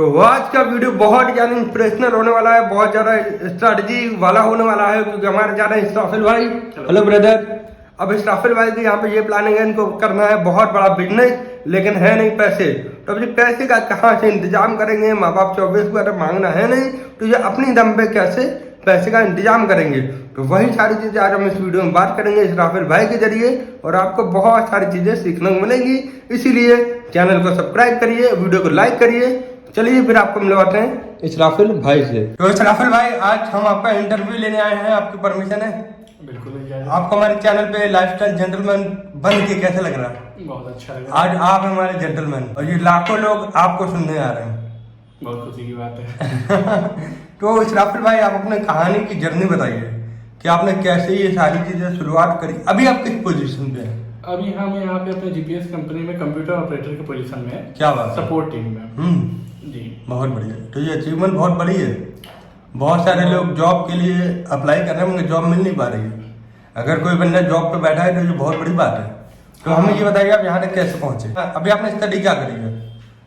तो आज का वीडियो बहुत ज्यादा इंस्पिरेशनल होने वाला है, बहुत ज्यादा स्ट्रैटेजी वाला होने वाला है, क्योंकि हमारे जा रहे हैं इस्राफिल भाई। Hello brother. अब इस्राफिल भाई की यहाँ पे ये प्लानिंग है, इनको करना है बहुत बड़ा बिजनेस, लेकिन है नहीं पैसे। तो अब ये पैसे का कहाँ से इंतजाम करेंगे? माँ बाप 24 मांगना है नहीं, तो ये अपनी दम पे कैसे पैसे का इंतजाम करेंगे? तो वही सारी चीजें आज हम इस वीडियो में बात करेंगे इस्राफिल भाई के जरिए, और आपको बहुत सारी चीजें सीखने को मिलेंगी। इसीलिए चैनल को सब्सक्राइब करिए, वीडियो को लाइक करिए। चलिए फिर आपको मिलवाते हैं इस्राफिल भाई से। तो इस्राफिल भाई, आज हम आपका इंटरव्यू लेने आए हैं, आपकी परमिशन है? बिल्कुल। आपको हमारे चैनल पे लाइफस्टाइल जेंटलमैन बन के कैसे लग रहा है? बहुत अच्छा लगा। आज आप हमारे जेंटलमैन, और ये लाखों लोग आपको सुनने आ रहे हैं। बहुत खुशी की बात है। तो इस्राफिल भाई, आप अपने कहानी की जर्नी बताइए कि आपने कैसे ये सारी चीजें शुरुआत करी। अभी आप किस पोजीशन पे हैं? अभी हम यहाँ पे अपने जीपीएस कंपनी में कंप्यूटर ऑपरेटर की पोजीशन में है। क्या बात है? सपोर्ट टीम में। जी बहुत बढ़िया। तो ये अचीवमेंट बहुत बड़ी है। बहुत सारे लोग जॉब के लिए अप्लाई कर रहे हैं, मगर जॉब मिल नहीं पा रही है। अगर कोई बंदा जॉब पे बैठा है तो ये बहुत बड़ी बात है। तो हमें ये बताइए, आप यहाँ तक कैसे पहुंचे? अभी आपने स्टडी क्या करी है?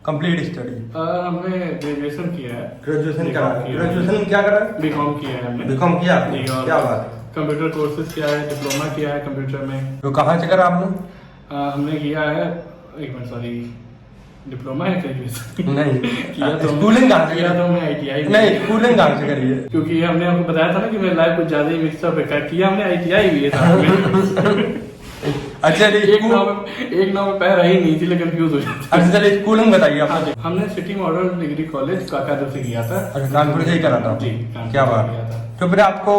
Complete study? हमने ग्रेजुएशन किया है। ग्रेजुएशन करा? ग्रेजुएशन में क्या करा? बीकॉम किया है हमने। बीकॉम किया? क्या बात है। कंप्यूटर कोर्सेज किया है, डिप्लोमा किया है कंप्यूटर में। तो कहाँ से करा आपने? हमने किया है, एक मिनट सॉरी, डिप्लोमा है ग्रेजुएशन नहीं किया तो स्कूलिंग कहाँ से किया करी? तो हमने आईटीआई। नहीं, स्कूलिंग कहाँ से करी है? क्योंकि हमने आपको बताया था ना कि मेरी लाइफ कुछ ज्यादा ही मिक्सअप है, किया हमने आईटीआई भी है साथ में। अच्छा, एक नाव में पैर रही नहीं थी, लेकिन कंफ्यूज हो जाता। अच्छा चलिए, स्कूलिंग बताइए आप। हाँ जी, हमने सिटी मॉडर्न डिग्री कॉलेज काकापुर से किया था। अच्छा, कानपुर से ही करा था? जी, क्या बात है। तो फिर आपको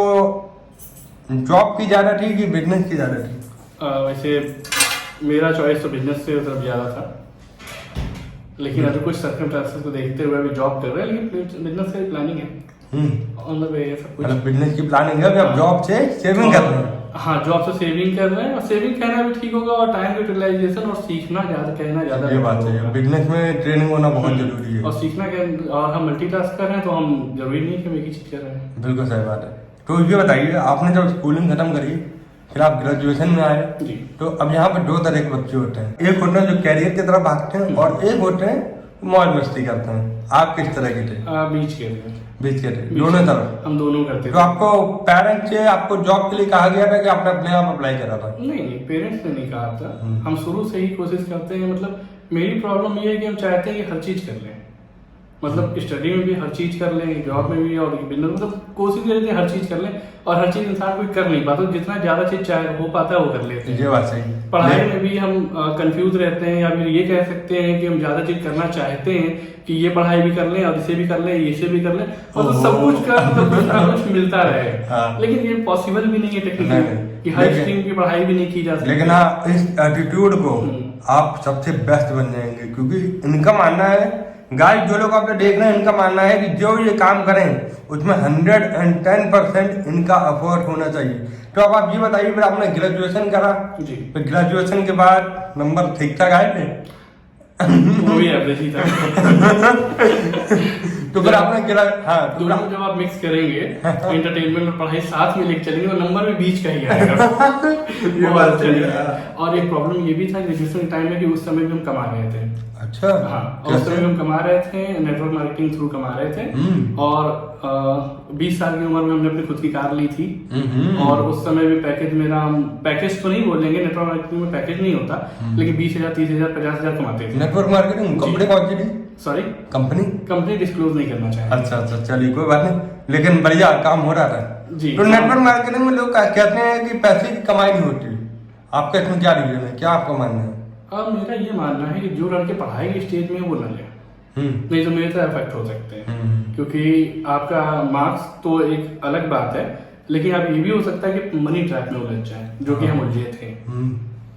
जॉब की ज्यादा थी कि बिजनेस की ज्यादा थी? वैसे मेरा चॉइस तो बिजनेस से तरफ ज्यादा था, लेकिन अभी कुछ सर्कमस्टेंसेस को देखते हुए अभी जॉब कर रहे हैं, लेकिन बिजनेस से प्लानिंग है ऑन द वे। सब कुछ मतलब बिजनेस की प्लानिंग है, अभी आप जॉब से सेविंग कर रहे हैं? हाँ, जॉब से सेविंग कर रहे हैं, और सेविंग कहना भी ठीक होगा, और टाइम यूटिलाइजेशन और सीखना ज्यादा, कहना ज्यादा। ये बात है, बिजनेस में ट्रेनिंग होना बहुत जरूरी है। और सीखना और हम मल्टीटास्क कर रहे हैं, तो हम जरूरी नहीं कि हम एक ही चीज कर रहे हैं। बिल्कुल सही बात है। तो ये बताइए, आपने जब स्कूलिंग खत्म करी, फिर आप ग्रेजुएशन में आए जी। तो अब यहाँ पे दो तरह के बच्चे होते हैं। एक होते हैं जो कैरियर की तरफ भागते हैं, और एक होते हैं मौज मस्ती करते हैं। आप किस तरह के थे? बीच के थे। बीच के थे, दोनों तरफ? हम दोनों करते तो आपको पेरेंट्स से आपको जॉब के लिए कहा गया था कि आपने अपने आप अप्लाई करा था? नहीं, पेरेंट्स ने नहीं कहा था। हम शुरू से ही कोशिश करते हैं। मतलब मेरी प्रॉब्लम ये है कि हम चाहते हैं कि हर चीज कर लें, मतलब स्टडी में भी हर चीज कर लें, जॉब में भी, और बिजनेस, मतलब कोशिश करते हैं हर चीज कर लें। और हर चीज इंसान कोई कर नहीं पाता, जितना ज्यादा चीज चाहे हो पाता है वो कर लेते हैं। ये बात सही। पढ़ाई में भी हम कंफ्यूज रहते हैं, या फिर ये कह सकते हैं कि हम ज्यादा चीज करना चाहते हैं कि ये पढ़ाई भी कर लें, और इसे भी कर लें, इसे भी कर लें, और तो सब कुछ का मतलब कुछ ना कुछ मिलता रहे। हाँ। लेकिन ये पॉसिबल भी नहीं है टेक्निकली कि हर स्ट्रीम की पढ़ाई भी नहीं की जा सकती। लेकिन हाँ, इस एटीट्यूड को आप सबसे बेस्ट बन जाएंगे, क्योंकि इनका मानना है, गाइस जो लोग आप देख रहे हैं, इनका मानना है कि जो ये काम करें उसमें 110% इनका एफर्ट होना चाहिए। तो अब आप ये बताइए, फिर आपने ग्रेजुएशन करा जी। फिर ग्रेजुएशन के बाद नंबर ठीक ठाक आए थे? वो भी एवरेज ही था। तो फिर आपने हाँ, तो दोनों जब आप मिक्स करेंगे, एंटरटेनमेंट और पढ़ाई साथ में लेके चलेंगे, तो नंबर भी बीच का ही आएगा। ये बात सही है। और एक प्रॉब्लम ये भी था ग्रेजुएशन टाइम में कि उस समय भी हम कमा रहे थे। अच्छा। हाँ, और उस समय हम कमा रहे थे, नेटवर्क मार्केटिंग थ्रू कमा रहे थे। और 20 साल की उम्र में हमने अपनी खुद की कार ली थी। और उस समय भी पैकेज मेरा, पैकेज तो नहीं बोलेंगे, नेटवर्क मार्केटिंग में पैकेज नहीं होता, लेकिन 20,000, 30,000, 50,000 कमाते थे। नेटवर्क मार्केटिंग कंपनी कौन सी थी? सॉरी, कंपनी डिस्क्लोज नहीं करना चाहिए। अच्छा, चलिए कोई बात नहीं, लेकिन बढ़िया काम हो रहा था जी। तो नेटवर्क मार्केटिंग में लोग कहते हैं कि पैसे की कमाई नहीं होती, आपका इसमें क्या रीजन है? क्या आपका मानना है? अब मेरा ये मानना है कि जो लड़के पढ़ाई के स्टेज में वो न ले, नहीं तो मेरे तो इफेक्ट हो सकते हैं। क्योंकि आपका मार्क्स तो एक अलग बात है, लेकिन आप ये भी हो सकता है कि मनी ट्रैप में उलझ जाए, जो कि हम उलझे थे।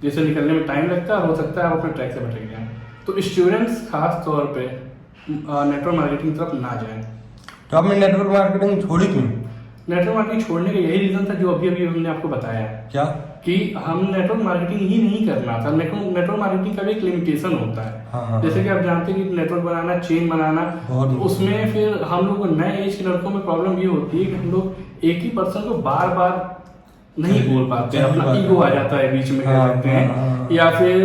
जैसे निकलने में टाइम लगता है, हो सकता है आप अपने ट्रैक से भटक जाए। तो स्टूडेंट्स खास तौर पे नेटवर्क मार्केटिंग तरफ ना जाए। तो आपने नेटवर्क मार्केटिंग छोड़ी क्यों? नेटवर्क मार्केटिंग छोड़ने का यही रीजन था जो अभी हमने आपको बताया है। क्या? कि हम नेटवर्क मार्केटिंग ही नहीं करना था। नेटवर्क मार्केटिंग का भी एक लिमिटेशन होता है। हाँ। जैसे कि आप जानते हैं कि नेटवर्क बनाना, चेन बनाना, तो उसमें फिर हम लोग नए एज के लड़कों में प्रॉब्लम ये होती है कि हम लोग एक ही पर्सन को बार बार नहीं बोल पाते, अपना ईगो आ जाता है बीच में, कह सकते हैं, या फिर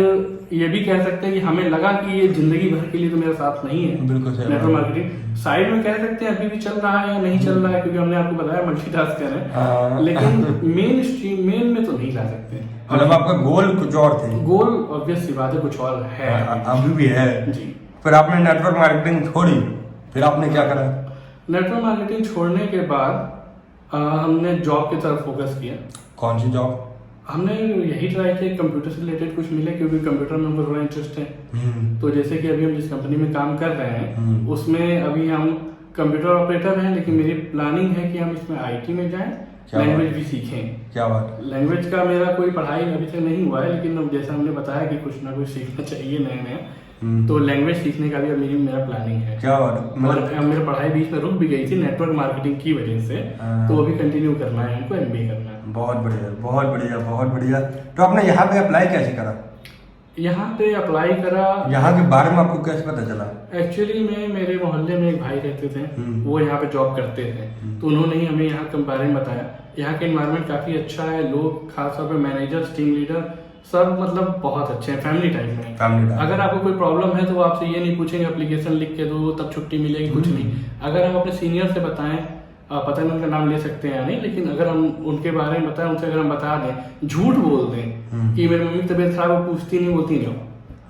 ये भी कह सकते हैं कि हमें लगा कि ये जिंदगी भर के लिए तो मेरा साथ नहीं है। बिल्कुल सही नेटवर्क बात। मार्केटिंग साइड में कह सकते हैं अभी भी चल रहा है या नहीं चल रहा है, क्योंकि हमने आपको बताया मल्टीटास्कर हाँ। है, लेकिन मेन में तो नहीं ला सकते। मतलब आपका गोल कुछ और थे? गोल ऑब्वियस सी बात है कुछ और है। अभी भी है जी। फिर आपने नेटवर्क मार्केटिंग छोड़ी, फिर आपने क्या करा? नेटवर्क मार्केटिंग छोड़ने के बाद हमने जॉब की तरफ फोकस किया। कौन सी जॉब? हमने यही ट्राई किया कंप्यूटर से रिलेटेड कुछ मिले, क्योंकि कंप्यूटर में हमको थोड़ा इंटरेस्ट है। तो जैसे कि अभी हम जिस कंपनी में काम कर रहे हैं उसमें अभी हम कंप्यूटर ऑपरेटर हैं, लेकिन मेरी प्लानिंग है कि हम इसमें आईटी में जाएं, लैंग्वेज भी सीखें। क्या बात? लैंग्वेज का मेरा कोई पढ़ाई अभी तक नहीं हुआ है, लेकिन अब जैसा हमने बताया कि कुछ ना कुछ सीखना चाहिए नया नया, तो लैंग्वेज सीखने का भी अब मेरा प्लानिंग है। क्या बात? और मेरा पढ़ाई बीच में रुक भी गई थी नेटवर्क मार्केटिंग की वजह से, तो अभी कंटिन्यू करना है हमको, एमबीए करना है। बहुत बढ़िया, बहुत बढ़िया, बहुत बढ़िया। तो आपने यहाँ पे अप्लाई कैसे करा? यहाँ पे अप्लाई करा। यहाँ के बारे में आपको कैसे पता चला? एक्चुअली में मेरे मोहल्ले में एक भाई रहते थे, वो यहाँ पे जॉब करते थे, तो उन्होंने ही हमें यहाँ के बारे में बताया। यहाँ का एनवायरनमेंट काफी अच्छा है, लोग खासतौर पे मैनेजर, टीम लीडर सब मतलब बहुत अच्छे हैं, फैमिली टाइप में। Family type. अगर आपको कोई प्रॉब्लम है तो वो आपसे ये नहीं पूछेंगे एप्लीकेशन लिख के दो तब छुट्टी मिलेगी, कुछ नहीं। अगर आप अपने सीनियर से बताएं, पता नहीं उनका नाम ले सकते हैं या नहीं, लेकिन अगर हम उनके बारे में बताएं, उनसे अगर हम बता दें, झूठ बोल दें कि मेरी मम्मी की तबीयत खराब, वो पूछती नहीं, बोलती नहीं।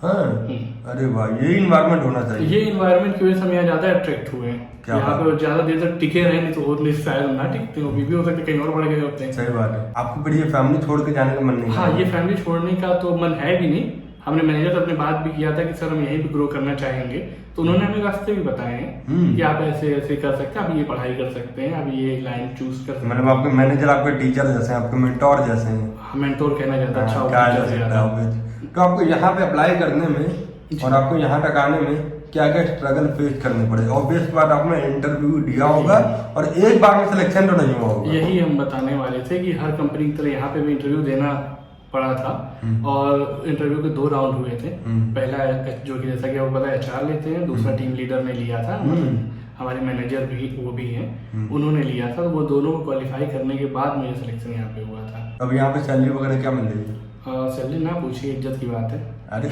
हाँ। अरे वाह, ये इन्वायरमेंट होना चाहिए। ये इन्वायरमेंट की वजह से हम यहाँ ज्यादा अट्रैक्ट हुए हैं। यहाँ पे ज्यादा देर तक टिके रहे, नहीं तो और नहीं शायद ना टिकते हो, भी हो सकते कहीं और बढ़ गए होते हैं। सही बात है। आपको बड़ी फैमिली छोड़ के जाने का मन नहीं? हाँ, ये फैमिली छोड़ने का तो मन है भी नहीं। हमने मैनेजर से अपने बात भी किया था कि सर हम यहीं पे ग्रो करना चाहेंगे, तो उन्होंने हमें रास्ते भी बताए हैं कि आप ऐसे ऐसे कर सकते हैं, आप ये पढ़ाई कर सकते हैं, आप ये लाइन चूज कर सकते हैं। मतलब आपके मैनेजर आपके टीचर जैसे हैं, आपके मेंटोर जैसे हैं। मेंटोर कहना ज्यादा अच्छा होगा। तो आपको यहाँ पे अप्लाई करने में और आपको यहाँ तक आने में क्या क्या स्ट्रगल फेस करने पड़े? ऑब्वियस बात, आपने इंटरव्यू दिया होगा और एक बार में सिलेक्शन तो नहीं हुआ होगा। यही हम बताने वाले थे कि हर कंपनी की तरह यहाँ पे भी इंटरव्यू देना पड़ा था, और इंटरव्यू के 2 राउंड हुए थे। पहला जो कि जैसा कि आपको पता है HR लेते हैं, दूसरा टीम लीडर ने लिया था, हमारे मैनेजर भी वो भी हैं, उन्होंने लिया था। तो वो दोनों को क्वालिफाई करने के बाद मुझे सिलेक्शन यहाँ पे हुआ था। अब यहाँ पे सैलरी वगैरह क्या मिल रही है? सैलरी ना पूछिए, इज्जत की बात है। अरे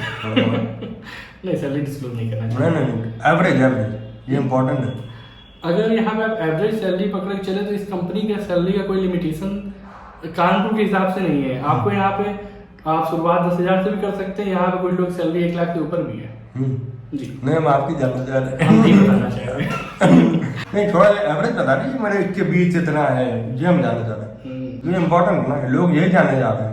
नहीं, सैलरी डिस्क्लोज नहीं करना चाहिए। नहीं, एवरेज ये इम्पोर्टेंट है। अगर यहाँ पे आप एवरेज सैलरी पकड़ के चले तो इस कंपनी के सैलरी का कोई लिमिटेशन कानपुर के हिसाब से नहीं है। आपको यहाँ पे आप शुरुआत 10,000 से भी कर सकते हैं, यहाँ पे कोई लोग सैलरी 1 लाख के ऊपर भी है। जी नहीं, हम आपकी जानना चाह रहे हम नहीं बताना चाह रहे। नहीं, थोड़ा एवरेज बता दीजिए, मेरे इसके बीच इतना है, ये हम जानना चाह रहे हैं। ये इम्पोर्टेंट ना, लोग यही जानने जा रहे हैं।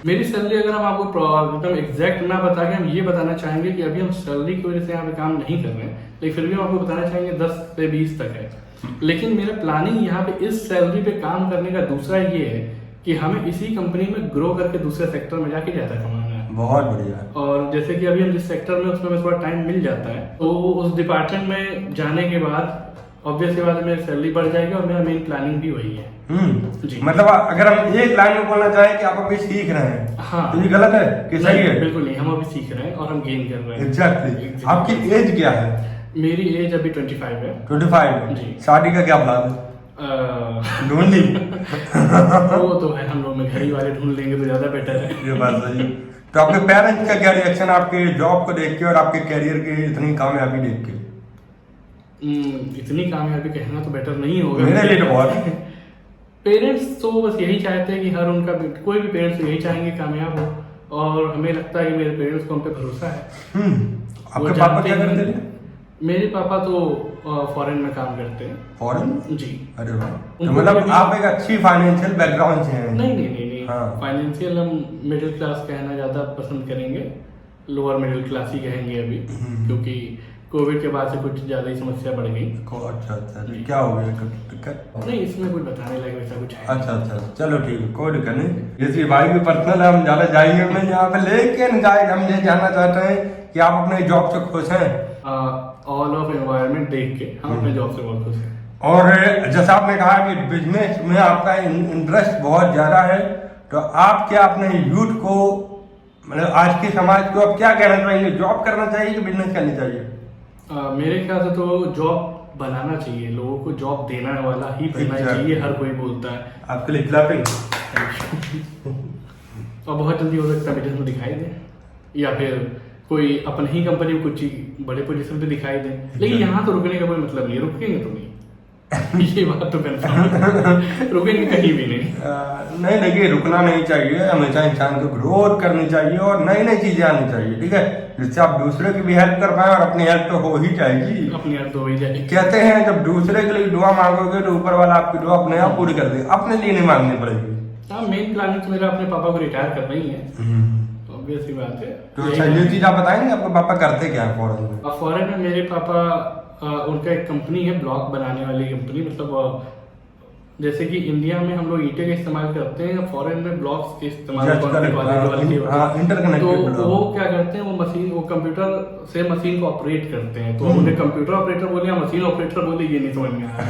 मेरी सैलरी अगर हम आपको एकदम एग्जैक्ट ना बता के हम ये बताना चाहेंगे कि अभी हम सैलरी की वजह से यहाँ पे काम नहीं कर रहे हैं, लेकिन फिर भी हम आपको बताना चाहेंगे 10 से 20 तक है। लेकिन मेरा प्लानिंग यहाँ पे इस सैलरी पे काम करने का दूसरा ये है कि हमें इसी कंपनी में ग्रो करके दूसरे सेक्टर में जाके ज्यादा कमाना है। बहुत बढ़िया। और जैसे कि अभी हम जिस सेक्टर में उसमें थोड़ा टाइम मिल जाता है, तो उस डिपार्टमेंट में जाने के बाद ऑब्वियस बात है मेरी सैलरी बढ़ जाएगी, और मेरा मेन प्लानिंग भी वही है। जी। मतलब अगर हम एक लाइन में बोलना चाहें कि आप अभी सीख रहे हैं, हाँ, तो ये गलत है कि सही है? बिल्कुल नहीं, हम अभी सीख रहे हैं और हम गेन कर रहे हैं। एग्जैक्टली। आपकी एज क्या है? मेरी एज अभी 25 है। 25? जी। शादी का क्या प्लान है? ढूंढ ली? वो तो है, हम लोग में घर ही वाले ढूंढ लेंगे तो ज्यादा बेटर है। ये बात सही। तो आपके पेरेंट्स का क्या रिएक्शन आपके जॉब को देख के और आपके करियर की इतनी कामयाबी देख के? इतनी कामयाबी कहना तो बेटर नहीं होगा मेरे लिए तो बहुत। पेरेंट्स तो बस यही चाहते हैं कि हर उनका कोई भी पेरेंट्स यही चाहेंगे कामयाब हो, और हमें लगता है कि मेरे पेरेंट्स को हम पे भरोसा है। आपके पापा क्या करते थे? मेरे पापा तो फॉरेन में काम करते हैं। फॉरेन? जी। अरे वाह, तो मतलब आप एक अच्छी फाइनेंशियल बैकग्राउंड से हैं? नहीं, हाँ। फाइनेंशियल हम मिडिल क्लास कहना ज्यादा पसंद करेंगे, लोअर मिडिल क्लास ही कहेंगे अभी, क्योंकि कोविड के बाद से कुछ ज्यादा ही समस्या बढ़ गई। अच्छा, क्या हो गया दिक्कत? नहीं, इसमें कुछ बताने लगे वैसा कुछ है। अच्छा, चलो ठीक है, कोई दिक्कत नहीं। जैसे भाई की पर्सनल है, हम ज्यादा जाएंगे नहीं यहाँ पे, लेकिन गाइस हम ये जानना चाहते हैं कि आप अपने जॉब से खुश हैं? ऑल ऑफ एनवायरनमेंट देख के हम अपने जॉब से बहुत खुश हैं। और जैसा आपने कहा कि बिजनेस में आपका इंटरेस्ट बहुत ज्यादा है, तो आप क्या अपने यूथ को, मतलब आज के समाज को आप क्या कहना चाहेंगे? जॉब करना चाहिए कि बिजनेस करनी चाहिए? मेरे ख्याल से तो जॉब बनाना चाहिए, लोगों को जॉब देने वाला ही बनना चाहिए, हर कोई बोलता है। आपके लिए क्लैपिंग। और बहुत जल्दी हो सकता है बिजनेस में दिखाई दे। या फिर कोई अपनी ही कंपनी में कुछ बड़े पोजीशन पे दिखाई दे, लेकिन यहाँ तो रुकने का कोई मतलब नहीं, रुकेंगे तो नहीं ये बात तो कंफर्म है, रुकेंगे कहीं भी नहीं। नहीं देखिए, रुकना नहीं चाहिए, हमेशा इंसान को ग्रोथ करनी चाहिए और नई नई चीजें आनी चाहिए, ठीक है, जिससे आप दूसरे की भी हेल्प कर पाए और अपनी हेल्प तो हो ही जाएगी, अपनी हेल्प तो हो ही जाएगी। कहते हैं जब दूसरे के लिए दुआ मांगोगे तो ऊपर वाला आपकी दुआ अपने आप पूरी कर देगा, अपने लिए नहीं मांगनी पड़ेगी। हाँ, मेन प्लानिंग तो मेरा अपने पापा को रिटायर करना ही है, तो ऑब्वियस सी बात है। तो अच्छा, ये चीज आप बताएंगे आपके पापा करते क्या है फॉरेन में? फॉरेन में मेरे पापा उनका एक कंपनी है ब्लॉक बनाने वाली कंपनी, मतलब जैसे कि इंडिया में हम लोग ईंटें का इस्तेमाल करते हैं, फॉरेन में ब्लॉक्स के इस्तेमाल तो वो क्या करते हैं, वो मशीन, वो कंप्यूटर से मशीन को ऑपरेट करते हैं, तो उन्हें कंप्यूटर ऑपरेटर बोले या मशीन ऑपरेटर बोले ये नहीं समझ में आया।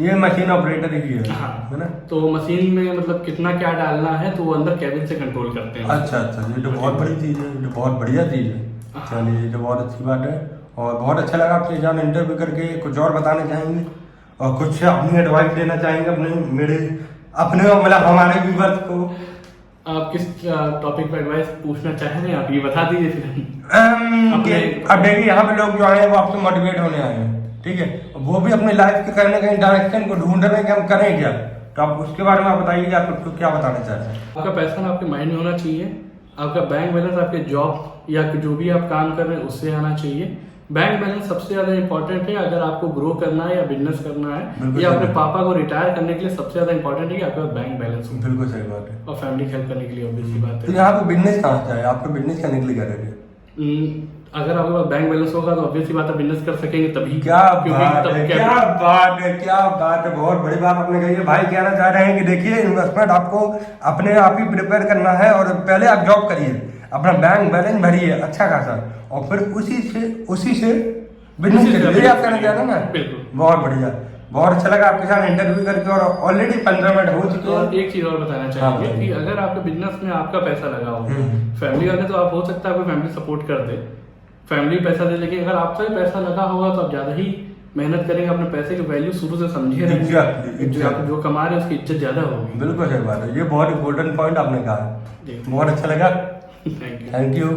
ये मशीन ऑपरेटर ही है, हाँ, है ना? तो मशीन में मतलब कितना क्या डालना है तो वो अंदर कैबिन से कंट्रोल करते हैं। अच्छा अच्छा, ये तो बहुत बड़ी चीज है, ये तो बहुत बढ़िया चीज है। चलिए, ये तो बहुत अच्छी बात है और बहुत अच्छा लगा आपसे जान इंटरव्यू करके। कुछ और बताना चाहेंगे और कुछ अपनी एडवाइस देना चाहेंगे अपने मतलब हमारे व्यूअर्स को? आप किस टॉपिक पर एडवाइस पूछना चाह रहे हैं, आप ये बता दीजिए फिर अब देखिए, यहाँ पे लोग जो आए हैं वो आपसे मोटिवेट होने आए हैं, ठीक है, वो भी अपने लाइफ के कहीं ना कहीं डायरेक्शन को ढूंढ रहे हैं कि हम करें क्या, तो आप उसके बारे में आप बताइए कि आप उसको क्या बताना चाहते हैं? आपका पैसा आपके माइंड में होना चाहिए, आपका बैंक बैलेंस आपके जॉब या जो भी आप काम कर रहे हैं उससे आना चाहिए। बैंक बैलेंस सबसे ज्यादा इंपॉर्टेंट है अगर आपको ग्रो करना है या बिजनेस करना है, या अपने पापा को रिटायर करने के लिए सबसे ज्यादा इंपॉर्टेंट है कि आपके पास बैंक बैलेंस हो। बिल्कुल सही बात है, और फैमिली हेल्प करने के लिए ऑब्वियसली बात तो है। यहाँ पे बिजनेस कहाँ से है? आपको बिजनेस करने के लिए क्या करेंगे? अगर आपके पास बैंक बैलेंस होगा तो ऑब्वियसली बात है बिजनेस कर सकेंगे तभी। क्या बात है, क्या बात है, क्या बात है, बहुत बड़ी बात आपने कही है। भाई कहना चाह रहे हैं कि देखिए, इन्वेस्टमेंट आपको अपने आप ही प्रिपेयर करना है और पहले आप जॉब करिए, अपना बैंक बैलेंस भरिए अच्छा खासा, और फिर उसी से बिजनेस करिए। आप कहना चाह रहे हैं ना? बिल्कुल, बहुत बढ़िया, बहुत अच्छा लगा आपके साथ इंटरव्यू करके और ऑलरेडी 15 मिनट हो चुके हैं। और एक चीज और बताना चाहेंगे कि अगर आपके बिजनेस में आपका पैसा लगा हो, फैमिली वाले तो आप हो सकता है आपको फैमिली सपोर्ट कर दे, फैमिली पैसा दे, लेकिन अगर आपका भी पैसा लगा होगा तो आप ज्यादा ही मेहनत करेंगे, अपने पैसे की वैल्यू शुरू से समझे रहेंगे, जो कमा रहे हैं उसकी इज्जत ज्यादा होगी। बिल्कुल सही बात है, ये बहुत इंपॉर्टेंट पॉइंट आपने कहा, बहुत अच्छा लगा, थैंक यू।